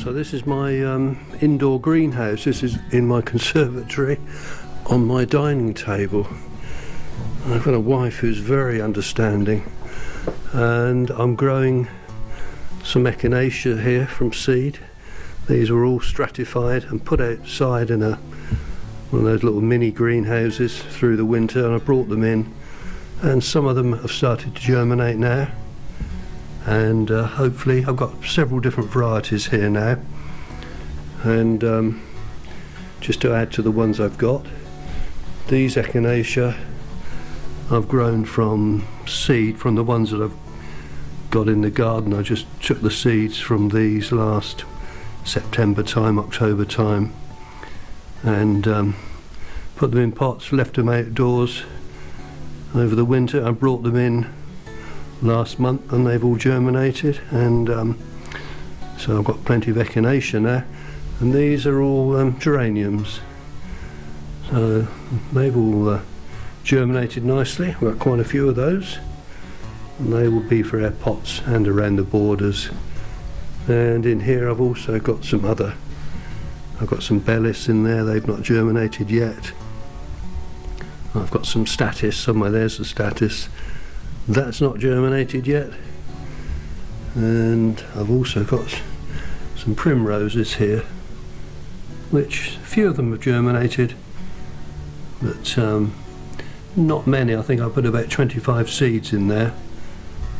So this is my indoor greenhouse. This is in my conservatory on my dining table. I've got a wife who's very understanding, and I'm growing some echinacea here from seed. These were all stratified and put outside in one of those little mini greenhouses through the winter, and I brought them in, and some of them have started to germinate now, and hopefully I've got several different varieties here now, and just to add to the ones I've got, these echinacea I've grown from seed, from the ones that I've got in the garden. I just took the seeds from these last September time, October time, and put them in pots, left them outdoors over the winter. I brought them in last month and they've all germinated, and so I've got plenty of echinacea now, and these are all geraniums, so they've all germinated nicely. I've got quite a few of those, and they will be for our pots and around the borders. And in here I've also got some other, I've got some bellis in there, they've not germinated yet. I've got some statice somewhere, there's the statice, that's not germinated yet. And I've also got some primroses here, which a few of them have germinated, but not many. I think I put about 25 seeds in there.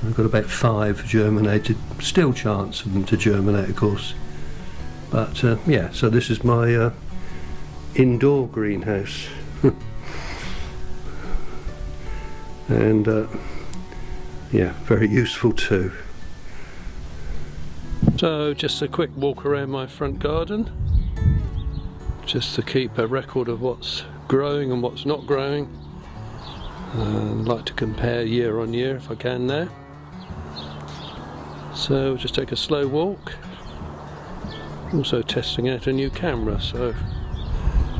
I've got about 5 germinated. Still chance of them to germinate, of course. But yeah, so this is my indoor greenhouse. And yeah, very useful too. So just a quick walk around my front garden, just to keep a record of what's growing and what's not growing. I'd like to compare year on year if I can now. So just take a slow walk. Also testing out a new camera, so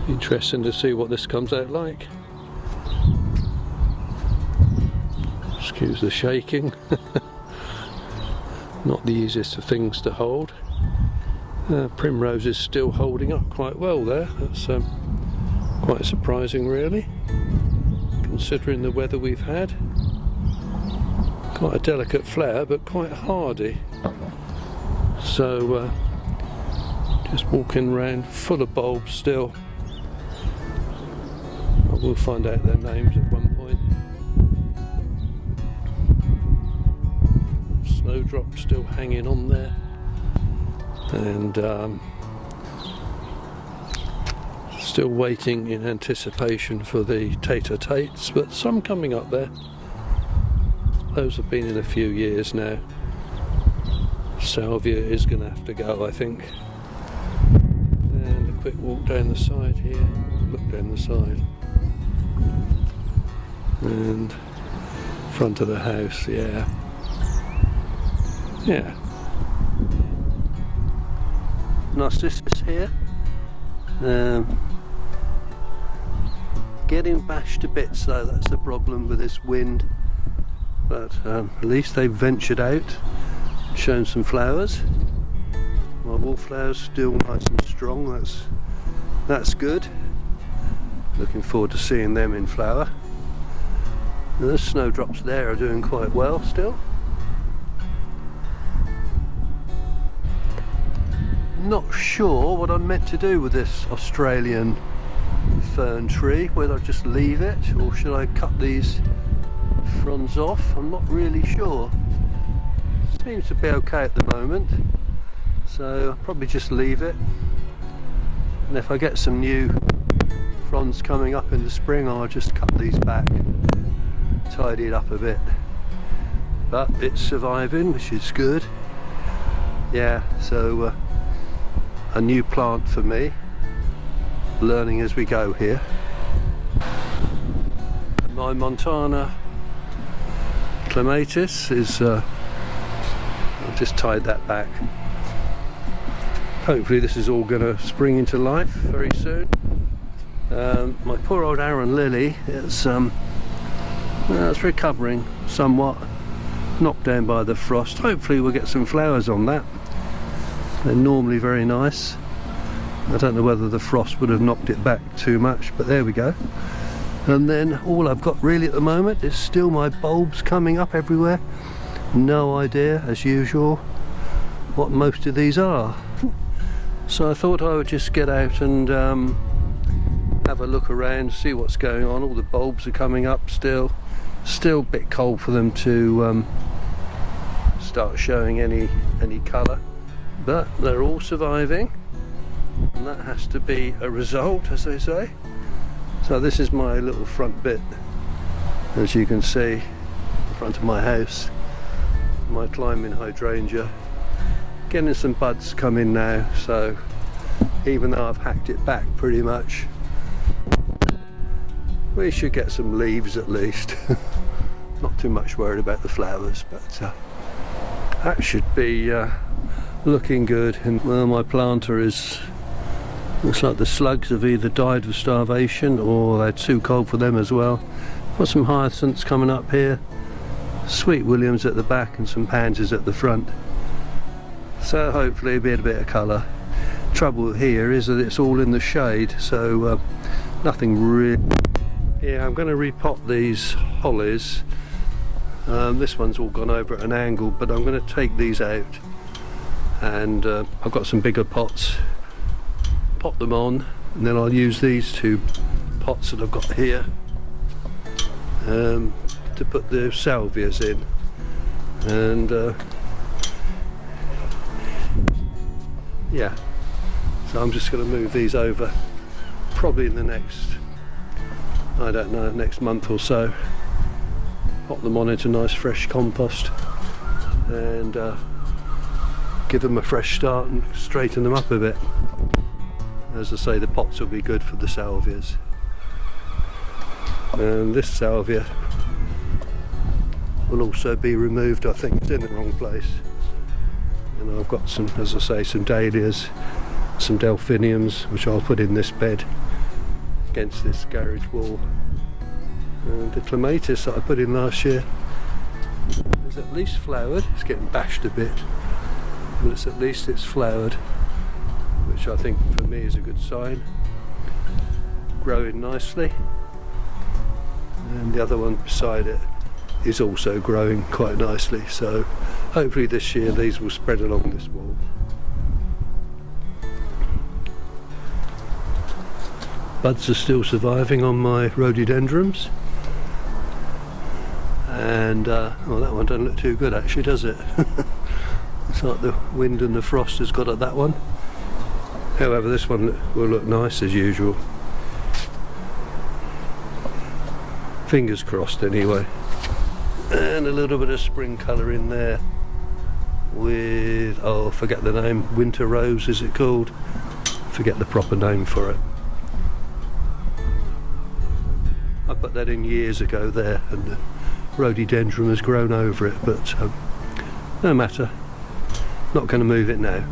interesting to see what this comes out like. Excuse the shaking. Not the easiest of things to hold. Primrose is still holding up quite well there. That's quite surprising really, considering the weather we've had. Quite a delicate flower, but quite hardy. So just walking around, full of bulbs still. I will find out their names at one point. Snowdrop still hanging on there, and still waiting in anticipation for the tete, but some coming up there. Those have been in a few years now. Salvia is going to have to go, I think. And a quick walk down the side here. Look down the side. And front of the house, yeah. Yeah. Narcissus here. Getting bashed to bits though, that's the problem with this wind. But at least they've ventured out, shown some flowers. My wallflowers still nice and strong, that's good. Looking forward to seeing them in flower. And the snowdrops there are doing quite well still. Not sure what I'm meant to do with this Australian fern tree, whether I just leave it or should I cut these fronds off. I'm not really sure. Seems to be okay at the moment, so I'll probably just leave it, and if I get some new fronds coming up in the spring I'll just cut these back, tidy it up a bit. But it's surviving, which is good. Yeah, so a new plant for me, learning as we go here. My Montana clematis is I've just tied that back. Hopefully this is all going to spring into life very soon. My poor old Aran lily, it's recovering somewhat, knocked down by the frost. Hopefully we'll get some flowers on that. They're normally very nice. I don't know whether the frost would have knocked it back too much, but there we go. And then all I've got really at the moment is still my bulbs coming up everywhere. No idea, as usual, what most of these are. So I thought I would just get out and have a look around, see what's going on. All the bulbs are coming up still. Still a bit cold for them to start showing any colour, but they're all surviving, and that has to be a result, as they say. So this is my little front bit, as you can see, in front of my house. My climbing hydrangea, getting some buds coming now, so even though I've hacked it back pretty much, we should get some leaves at least. Not too much worried about the flowers, but that should be looking good. And well, my planter is, looks like the slugs have either died of starvation or they're too cold for them as well. Got some hyacinths coming up here, sweet williams at the back, and some pansies at the front. So hopefully it'll be a bit of colour. Trouble here is that it's all in the shade, so nothing really. Yeah, I'm going to repot these hollies. This one's all gone over at an angle, but I'm going to take these out, and I've got some bigger pots. Pot them on, and then I'll use these two pots that I've got here to put the salvias in, and yeah, so I'm just going to move these over probably in the next, I don't know, next month or so. Pop them on into nice fresh compost and give them a fresh start and straighten them up a bit. As I say, the pots will be good for the salvias. And this salvia will also be removed. I think it's in the wrong place. And I've got some, as I say, some dahlias, some delphiniums, which I'll put in this bed against this garage wall. And the clematis that I put in last year is at least flowered. It's getting bashed a bit, but it's flowered, which I think for me is a good sign. Growing nicely, and the other one beside it is also growing quite nicely, so hopefully this year these will spread along this wall. Buds are still surviving on my rhododendrons, and well, that one doesn't look too good actually, does it? It's like the wind and the frost has got at that one. However, this one will look nice as usual. Fingers crossed anyway. And a little bit of spring colour in there with, oh, I forget the name, winter rose is it called? Forget the proper name for it. I put that in years ago there, and the rhododendron has grown over it, but no matter, not going to move it now.